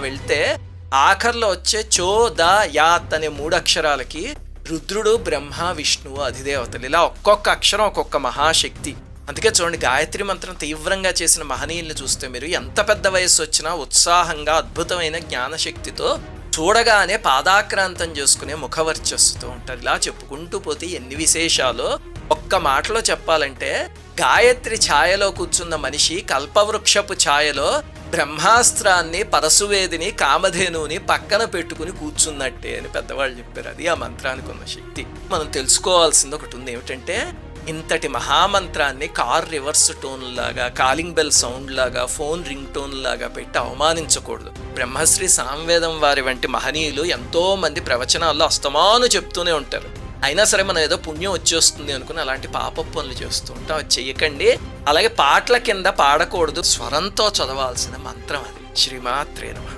వెళ్తే ఆఖర్లో వచ్చే చో ద యాత్ అనే 3 అక్షరాలకి రుద్రుడు, బ్రహ్మ, విష్ణువు అధిదేవతలు. ఇలా ఒక్కొక్క అక్షరం ఒక్కొక్క మహాశక్తి. అందుకే చూడండి, గాయత్రి మంత్రం తీవ్రంగా చేసిన మహనీయుల్ని చూస్తే మీరు ఎంత పెద్ద వయస్సు వచ్చినా ఉత్సాహంగా అద్భుతమైన జ్ఞానశక్తితో చూడగానే పాదాక్రాంతం చేసుకునే ముఖవర్చస్సుతో ఉంటారు. ఇలా చెప్పుకుంటూ పోతే ఎన్ని విశేషాలు. ఒక్క మాటలో చెప్పాలంటే, గాయత్రి ఛాయలో కూర్చున్న మనిషి కల్పవృక్షపు ఛాయలో బ్రహ్మాస్త్రాన్ని, పరశువేదిని, కామధేనువుని పక్కన పెట్టుకుని కూర్చున్నట్టే అని పెద్దవాళ్ళు చెప్పారు. అది ఆ మంత్రానికి ఉన్న శక్తి. మనం తెలుసుకోవాల్సింది ఒకటి ఉంది. ఏమిటంటే, ఇంతటి మహామంత్రాన్ని కార్ రివర్స్ టోన్ లాగా, కాలింగ్ బెల్ సౌండ్ లాగా, ఫోన్ రింగ్ టోన్ లాగా పెట్టి అవమానించకూడదు. బ్రహ్మశ్రీ సాంవేదం వారి వంటి మహనీయులు ఎంతో మంది ప్రవచనాల్లో అస్తమాను చెప్తూనే ఉంటారు. అయినా సరే మనం ఏదో పుణ్యం వచ్చేస్తుంది అనుకుని అలాంటి పాప పనులు చేస్తూ ఉంటాం. అది చెయ్యకండి. అలాగే పాటల కింద పాడకూడదు. స్వరంతో చదవాల్సిన మంత్రం అది. శ్రీమాత్రే నమః.